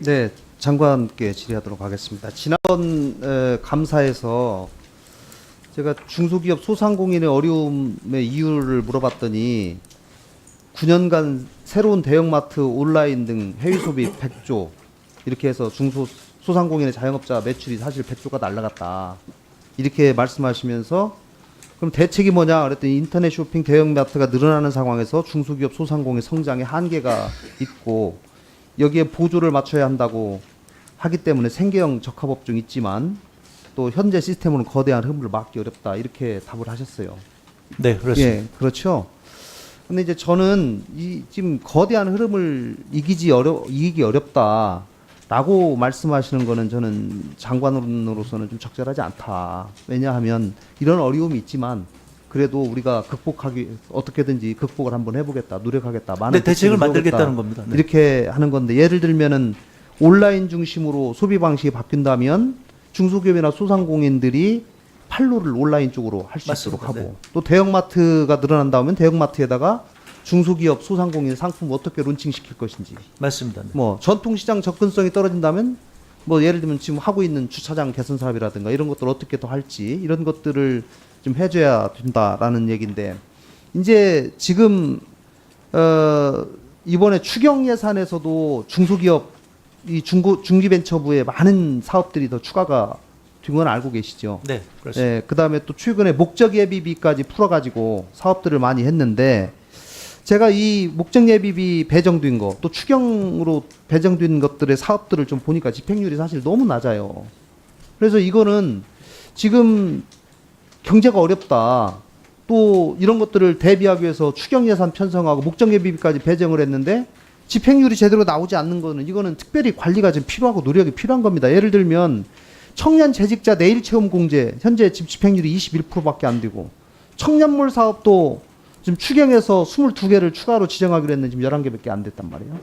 네, 장관께 질의하도록 하겠습니다. 지난번 감사에서 제가 중소기업 소상공인의 어려움의 이유를 물어봤더니 9년간 새로운 대형마트, 온라인 등 해외 소비 100조 이렇게 해서 소상공인의 자영업자 매출이 사실 100조가 날라갔다. 이렇게 말씀하시면서 그럼 대책이 뭐냐 그랬더니 인터넷 쇼핑 대형마트가 늘어나는 상황에서 중소기업 소상공인 성장에 한계가 있고 여기에 보조를 맞춰야 한다고 하기 때문에 생계형 적합업종 있지만 또 현재 시스템으로는 거대한 흐름을 막기 어렵다 이렇게 답을 하셨어요. 네, 그렇습니다. 예, 그렇죠. 근데 이제 저는 이 지금 거대한 흐름을 이기기 어렵다라고 말씀하시는 거는 저는 장관으로서는 좀 적절하지 않다. 왜냐하면 이런 어려움이 있지만 그래도 우리가 어떻게든지 극복을 한번 해보겠다, 노력하겠다, 많은 네, 대책을 만들겠다는 해보겠다, 겁니다. 네. 이렇게 하는 건데 예를 들면은 온라인 중심으로 소비 방식이 바뀐다면 중소기업이나 소상공인들이 판로를 온라인 쪽으로 할 수 있도록 맞습니다. 하고 네. 또 대형마트가 늘어난다면 대형마트에다가 중소기업 소상공인 상품 어떻게 론칭시킬 것인지 맞습니다. 네. 뭐 전통시장 접근성이 떨어진다면 뭐 예를 들면 지금 하고 있는 주차장 개선 사업이라든가 이런 것들 어떻게 더 할지 이런 것들을 좀 해줘야 된다라는 얘기인데 이제 지금 이번에 추경 예산에서도 중소기업 이 중기벤처부에 많은 사업들이 더 추가가 된 건 알고 계시죠? 네, 그렇습니다. 예, 그다음에 또 최근에 목적 예비비까지 풀어가지고 사업들을 많이 했는데 제가 이 목적 예비비 배정된 거 또 추경으로 배정된 것들의 사업들을 좀 보니까 집행률이 사실 너무 낮아요. 그래서 이거는 지금 경제가 어렵다. 또 이런 것들을 대비하기 위해서 추경 예산 편성하고 목적 예비비까지 배정을 했는데 집행률이 제대로 나오지 않는 거는 이거는 특별히 관리가 좀 필요하고 노력이 필요한 겁니다. 예를 들면 청년 재직자 내일 체험 공제 현재 집행률이 21%밖에 안 되고 청년몰 사업도 지금 추경에서 22개를 추가로 지정하기로 했는데 지금 11개밖에 안 됐단 말이에요.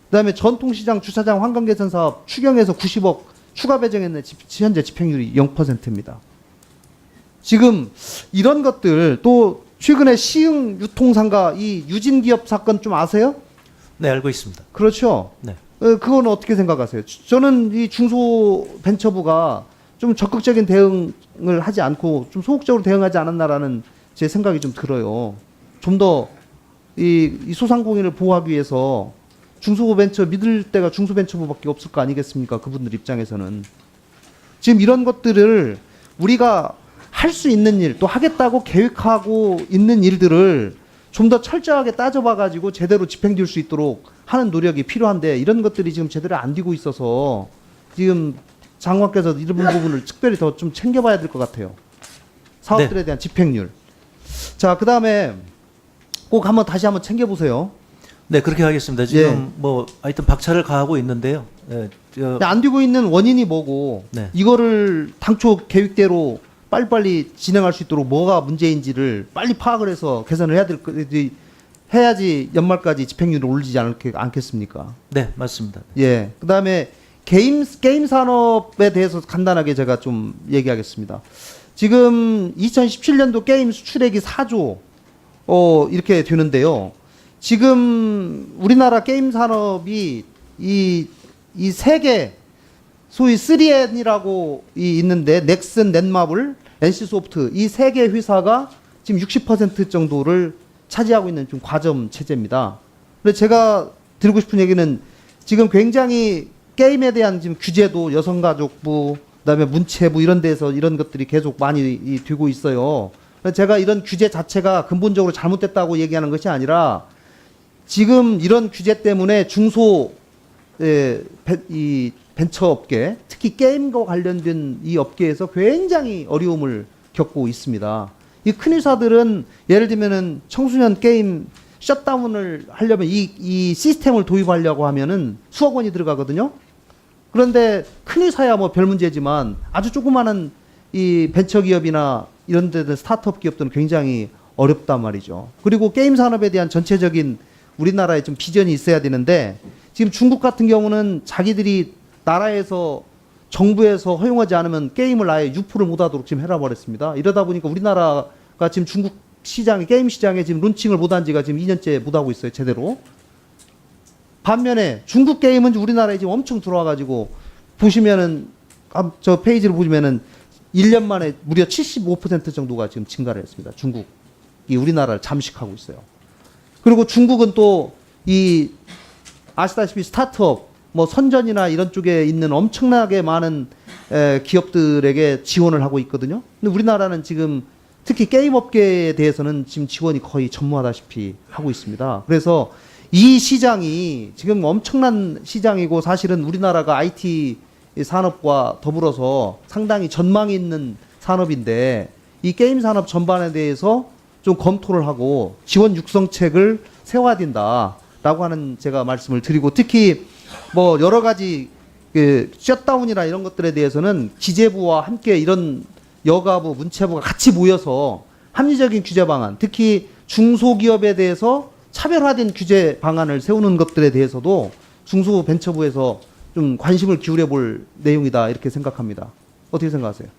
그다음에 전통시장 주차장 환경 개선 사업 추경에서 90억 추가 배정했는데 현재 집행률이 0%입니다. 지금 이런 것들 또 최근에 시흥 유통상가 이 유진기업 사건 좀 아세요? 네, 알고 있습니다. 그렇죠. 네. 그건 어떻게 생각하세요? 저는 이 중소벤처부가 좀 적극적인 대응을 하지 않고 좀 소극적으로 대응하지 않았나라는 제 생각이 좀 들어요. 좀 더 이 소상공인을 보호하기 위해서 중소벤처 믿을 때가 중소벤처부밖에 없을 거 아니겠습니까? 그분들 입장에서는. 지금 이런 것들을 우리가 할 수 있는 일, 또 하겠다고 계획하고 있는 일들을 좀 더 철저하게 따져봐가지고 제대로 집행될 수 있도록 하는 노력이 필요한데 이런 것들이 지금 제대로 안 되고 있어서 지금 장관께서 이런 부분을 특별히 더 좀 챙겨봐야 될 것 같아요. 사업들에 대한 집행률. 자, 그 다음에 꼭 다시 한번 챙겨보세요. 네, 그렇게 하겠습니다. 지금 뭐 하여튼 박차를 가하고 있는데요. 네, 안 되고 있는 원인이 뭐고 네. 이거를 당초 계획대로 빨리빨리 진행할 수 있도록 뭐가 문제인지를 빨리 파악을 해서 개선을 해야지 연말까지 집행률을 올리지 않겠습니까? 네, 맞습니다. 예. 그다음에 게임 산업에 대해서 간단하게 제가 좀 얘기하겠습니다. 지금 2017년도 게임 수출액이 4조 이렇게 되는데요. 지금 우리나라 게임 산업이 이 세계 소위 3N이라고 있는데 넥슨, 넷마블, NC소프트 이 세 개 회사가 지금 60% 정도를 차지하고 있는 좀 과점 체제입니다. 근데 제가 드리고 싶은 얘기는 지금 굉장히 게임에 대한 지금 규제도 여성가족부, 그다음에 문체부 이런 데서 이런 것들이 계속 많이 되고 있어요. 제가 이런 규제 자체가 근본적으로 잘못됐다고 얘기하는 것이 아니라 지금 이런 규제 때문에 이 벤처업계, 특히 게임과 관련된 이 업계에서 굉장히 어려움을 겪고 있습니다. 이 큰 회사들은 예를 들면은 청소년 게임 셧다운을 하려면 이 시스템을 도입하려고 하면은 수억 원이 들어가거든요. 그런데 큰 회사야 뭐 별 문제지만 아주 조그마한 이 벤처기업이나 이런 데는 스타트업 기업들은 굉장히 어렵단 말이죠. 그리고 게임 산업에 대한 전체적인 우리나라의 좀 비전이 있어야 되는데 지금 중국 같은 경우는 자기들이 나라에서 정부에서 허용하지 않으면 게임을 아예 유포를 못하도록 지금 해놔버렸습니다. 이러다 보니까 우리나라가 지금 중국 시장에 게임 시장에 지금 론칭을 못한 지가 지금 2년째 못하고 있어요. 제대로. 반면에 중국 게임은 우리나라에 지금 엄청 들어와가지고 보시면은 저 페이지를 보시면은 1년 만에 무려 75% 정도가 지금 증가를 했습니다. 중국이 우리나라를 잠식하고 있어요. 그리고 중국은 또 이 아시다시피 스타트업 뭐 선전이나 이런 쪽에 있는 엄청나게 많은 기업들에게 지원을 하고 있거든요. 근데 우리나라는 지금 특히 게임 업계에 대해서는 지금 지원이 거의 전무하다시피 하고 있습니다. 그래서 이 시장이 지금 엄청난 시장이고 사실은 우리나라가 IT 산업과 더불어서 상당히 전망이 있는 산업인데 이 게임 산업 전반에 대해서 좀 검토를 하고 지원 육성책을 세워야 된다라고 하는 제가 말씀을 드리고 특히 뭐 여러 가지 그 셧다운이나 이런 것들에 대해서는 기재부와 함께 이런 여가부, 문체부가 같이 모여서 합리적인 규제 방안, 특히 중소기업에 대해서 차별화된 규제 방안을 세우는 것들에 대해서도 중소벤처부에서 좀 관심을 기울여 볼 내용이다 이렇게 생각합니다. 어떻게 생각하세요?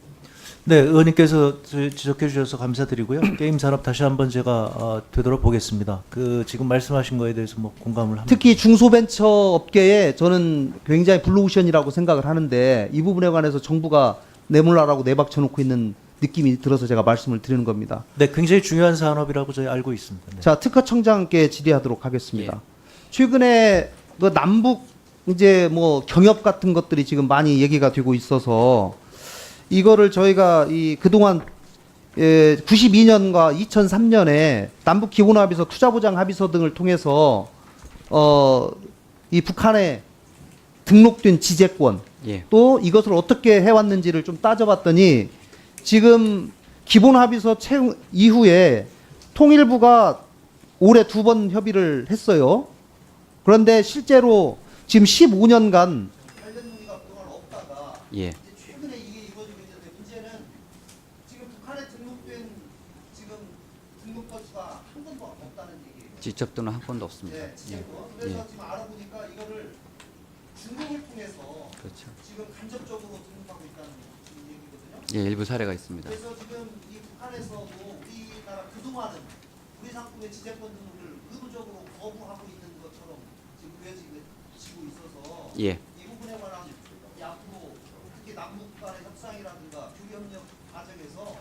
네, 의원님께서 지적해 주셔서 감사드리고요. 게임 산업 다시 한번 제가 되돌아보겠습니다. 그 지금 말씀하신 거에 대해서 뭐 공감을 합니다. 특히 중소벤처 업계에 저는 굉장히 블루오션이라고 생각을 하는데 이 부분에 관해서 정부가 내몰라라고 내박쳐놓고 있는 느낌이 들어서 제가 말씀을 드리는 겁니다. 네, 굉장히 중요한 산업이라고 저희 알고 있습니다. 네. 자, 특허청장께 질의하도록 하겠습니다. 최근에 그 남북 이제 뭐 경협 같은 것들이 지금 많이 얘기가 되고 있어서 이거를 저희가 이 그동안 92년과 2003년에 남북 기본합의서, 투자보장 합의서 등을 통해서 이 북한에 등록된 지재권 예. 또 이것을 어떻게 해왔는지를 좀 따져봤더니 지금 기본합의서 채용 이후에 통일부가 올해 2번 협의를 했어요. 그런데 실제로 지금 15년간 관련 논의가 그동안 없다가 예. 이제 최근에 이게 이루어지고 있는데 문제는 지금 북한에 등록된 지금 등록 건수가 한 건도 없다는 얘기예요. 지적도는 한 건도 없습니다. 네, 예. 지적도. 그래서 예. 지금 알아보니까 이거를 중국을 통해서 그렇죠. 지금 간접적으로 등록하고 있다는 지금 얘기거든요. 예, 일부 사례가 있습니다. 그래서 지금 이 북한에서도 우리나라 그동안은 우리 상품의 지재권 등록을 의도적으로 거부하고 있는 것처럼 지금 보여지고 있어서 예. 이 부분에 관한 이 앞으로 특히 남북 간의 협상이라든가 교류 협력 과정에서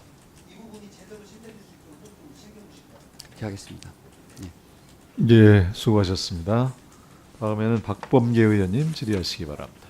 이 부분이 제대로 실행될 수 있도록 좀 신경 주시기 바랍니다. 그렇게 하겠습니다. 예. 예, 수고하셨습니다. 다음에는 박범계 의원님 질의하시기 바랍니다.